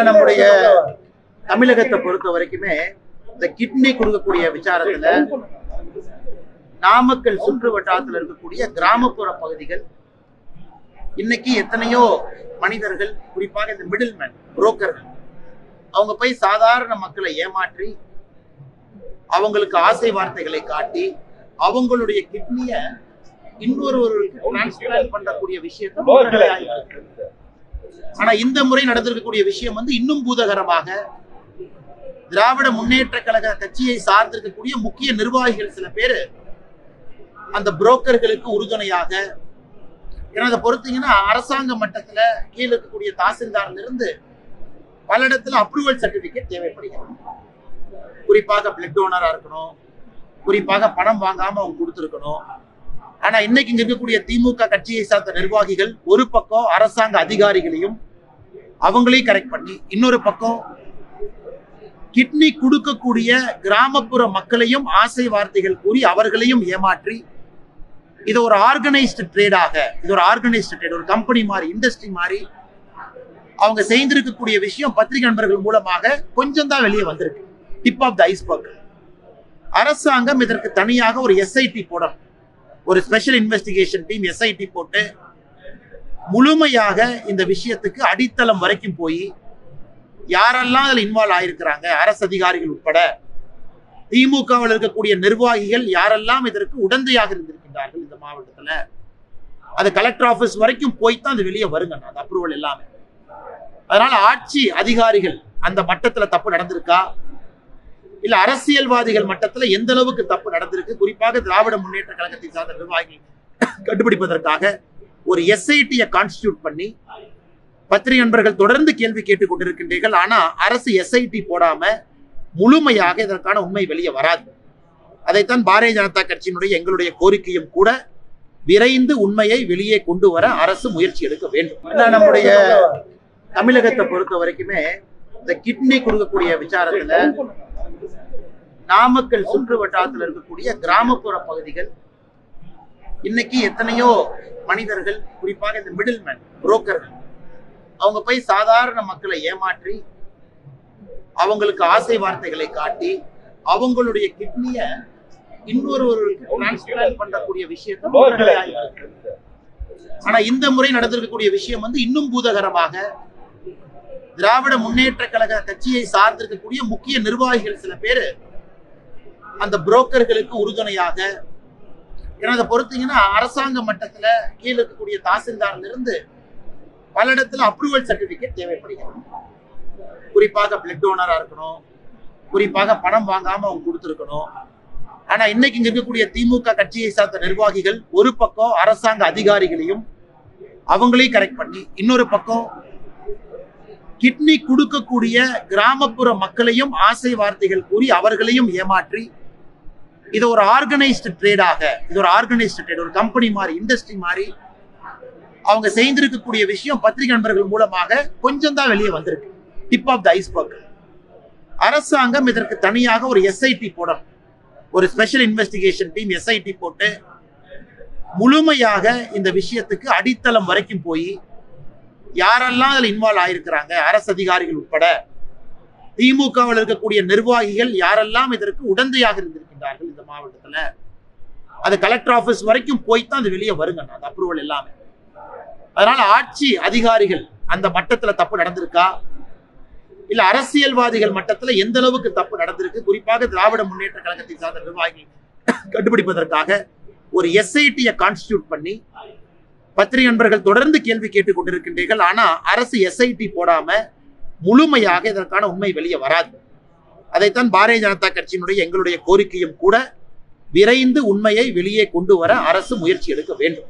நம்முடைய தமிழகத்தை பொறுத்த வரைக்குமே இந்த கிட்னி கொடுக்கக்கூடிய விசாரத்துல நாமக்கல் சுற்று வட்டாரத்தில் இருக்கக்கூடிய கிராமப்புற பகுதிகள் இன்னைக்கு எத்தனையோ மனிதர்கள், குறிப்பாக இந்த மிடில் மேன் புரோக்கர்கள், அவங்க போய் சாதாரண மக்களை ஏமாற்றி அவங்களுக்கு ஆசை வார்த்தைகளை காட்டி அவங்களுடைய கிட்னிய இன்னொருவருக்கு டிரான்ஸ்பிளான்ட் பண்ணக்கூடிய விஷயத்தை. ஆனா இந்த முறை நடந்திருக்கக்கூடிய விஷயம் இன்னும் பூதகரமாக, திராவிட முன்னேற்ற கழக கட்சியை சார்ந்திருக்கக்கூடிய முக்கிய நிர்வாகிகள் சில பேர் அந்த புரோக்கர்களுக்கு உறுதுணையாக, ஏன்னா அதை பொறுத்தீங்கன்னா அரசாங்க மட்டத்துல கீழே இருக்கக்கூடிய தாசில்தார்ல இருந்து பல இடத்துல அப்ரூவல் சர்டிபிகேட் தேவைப்படுகிறது. குறிப்பாக பிளட் டோனரா இருக்கணும், குறிப்பாக பணம் வாங்காம அவங்க கொடுத்துருக்கணும். ஆனா இன்னைக்கு இங்க இருக்கக்கூடிய திமுக கட்சியை சார்ந்த நிர்வாகிகள் ஒரு பக்கம் அரசாங்க அதிகாரிகளையும் அவங்களையும் கரெக்ட் பண்ணி, இன்னொரு பக்கம் கிட்னி கொடுக்கக்கூடிய கிராமப்புற மக்களையும் ஆசை வார்த்தைகள் கூறி அவர்களையும் ஏமாற்றி, இது ஒரு ஆர்கனைஸ்டு ட்ரேடாக, இது ஒரு ஆர்கனைஸ்டு ட்ரேட், ஒரு கம்பெனி மாதிரி, இண்டஸ்ட்ரி மாதிரி அவங்க செய்திருக்கக்கூடிய விஷயம் பத்திரிகை நண்பர்கள் மூலமாக கொஞ்சம் தான் வெளியே வந்திருக்கு. Tip of the iceberg. அரசாங்கம் இதற்கு தனியாக ஒரு எஸ்ஐடி போடணும், ஒரு ஸ்பெஷல் இன்வெஸ்டிகேஷன் டீம் எஸ்ஐடி போட்டு முழுமையாக இந்த விஷயத்துக்கு அடித்தளம் வரைக்கும் போய் யாரெல்லாம் அதில் இன்வால்வ் ஆயிருக்கிறாங்க, அரசு அதிகாரிகள் உட்பட திமுகவில் இருக்கக்கூடிய நிர்வாகிகள் யாரெல்லாம் இதற்கு உடந்தையாக இருந்திருக்கின்றார்கள் இந்த மாவட்டத்துல, அது கலெக்டர் ஆபீஸ் வரைக்கும் போய்தான் அது வெளியே வருங்க, அந்த அப்ரூவல் எல்லாமே. அதனால ஆட்சி அதிகாரிகள் அந்த மட்டத்துல தப்பு நடந்திருக்கா, இல்ல அரசியல்வாதிகள் மட்டத்துல எந்த அளவுக்கு தப்பு நடந்திருக்கு, குறிப்பாக திராவிட முன்னேற்ற கழகத்தை சார்ந்த நிர்வாகிகள் கண்டுபிடிப்பதற்காக ஒரு எஸ்ஐடியை கான்ஸ்டிடியூட் பண்ணி பத்திரிகை நண்பர்கள் தொடர்ந்து கேள்வி கேட்டுக் கொண்டிருக்கின்றீர்கள். ஆனா அரசு எஸ்ஐடி போடாம முழுமையாக இதற்கான உண்மை வெளியே வராது. அதைத்தான் பாரதிய ஜனதா கட்சியினுடைய எங்களுடைய கோரிக்கையும் கூட, விரைந்து உண்மையை வெளியே கொண்டு வர அரசு முயற்சி எடுக்க வேண்டும். நம்முடைய தமிழகத்தை பொறுத்த வரைக்குமே இந்த கிட்னி கொடுக்கக்கூடிய விசாரத்துல நாமக்கல் சுற்று வட்டாரத்தில் இருக்கக்கூடிய கிராமப்புற பகுதிகள் இன்னைக்கு எத்தனையோ மனிதர்கள், குறிப்பாக இந்த மிடில் மேன் புரோக்கர்கள், அவங்க போய் சாதாரண மக்களை ஏமாற்றி அவங்களுக்கு ஆசை வார்த்தைகளை காட்டி அவங்களுடைய கிட்னிய இன்னொருவருக்கு டிரான்ஸ்பிளான்ட் பண்ணக்கூடிய விஷயத்தை. ஆனா இந்த முறை நடந்திருக்கக்கூடிய விஷயம் இன்னும் பூதகரமாக, திராவிட முன்னேற்ற கழக கட்சியை சார்ந்திருக்கக்கூடிய முக்கிய நிர்வாகிகள் சில பேர் அந்த புரோக்கர்களுக்கு உறுதுணையாக, ஏன்னா அதை பொறுத்தீங்கன்னா அரசாங்க மட்டத்துல கீழே இருக்கக்கூடிய தாசில்தார்ல இருந்து பல இடத்துல அப்ரூவல் சர்டிபிகேட் தேவைப்படுகிறது. குறிப்பாக பிளட் டோனரா இருக்கணும், குறிப்பாக பணம் வாங்காம அவங்க கொடுத்துருக்கணும். ஆனா இன்னைக்கு இங்க இருக்கக்கூடிய திமுக கட்சியை சார்ந்த நிர்வாகிகள் ஒரு பக்கம் அரசாங்க அதிகாரிகளையும் அவங்களையும் கரெக்ட் பண்ணி, இன்னொரு பக்கம் கிட்னி கொடுக்கக்கூடிய கிராமப்புற மக்களையும் ஆசை வார்த்தைகள் கூறி அவர்களையும் ஏமாற்றி, இது ஒரு ஆர்கனைஸ்டு ட்ரேடாக, இது ஒரு ஆர்கனைஸ்டு ட்ரேட், ஒரு கம்பெனி மாதிரி, இண்டஸ்ட்ரி மாதிரி அவங்க செய்திருக்கக்கூடிய விஷயம் பத்திரிகை நண்பர்கள் மூலமாக கொஞ்சம் தான் வெளியே வந்திருக்கு. Tip of the iceberg. அரசாங்கம் இதற்கு தனியாக ஒரு எஸ்ஐடி போடணும், ஒரு ஸ்பெஷல் இன்வெஸ்டிகேஷன் டீம் எஸ்ஐடி போட்டு முழுமையாக இந்த விஷயத்துக்கு அடித்தளம் வரைக்கும் போய் யாரெல்லாம் அதில் இன்வால்வ் ஆயிருக்கிறாங்க, அரசு அதிகாரிகள் உட்பட திமுகவில் இருக்கக்கூடிய நிர்வாகிகள் யாரெல்லாம் இதற்கு உடந்தையாக இருந்திருக்கின்றார்கள் இந்த மாவட்டத்துல, அது கலெக்டர் ஆபீஸ் வரைக்கும் போய்தான் அது வெளியே வருங்க, அந்த அப்ரூவல் எல்லாமே. அதனால ஆட்சி அதிகாரிகள் அந்த மட்டத்துல தப்பு நடந்திருக்கா, இல்ல அரசியல்வாதிகள் மட்டத்துல எந்த அளவுக்கு தப்பு நடந்திருக்கு, குறிப்பாக திராவிட முன்னேற்ற கழகத்தை சார்ந்த நிர்வாகிகள் கண்டுபிடிப்பதற்காக ஒரு எஸ்ஐடியை கான்ஸ்டிடியூட் பண்ணி பத்திரிகை நண்பர்கள் தொடர்ந்து கேள்வி கேட்டுக் கொண்டிருக்கின்றீர்கள். ஆனா அரசு எஸ்ஐடி போடாம முழுமையாக இதற்கான உண்மை வெளியே வராது. அதைத்தான் பாரதிய ஜனதா கட்சியினுடைய எங்களுடைய கோரிக்கையும் கூட, விரைந்து உண்மையை வெளியே கொண்டு வர அரசு முயற்சி எடுக்க வேண்டும்.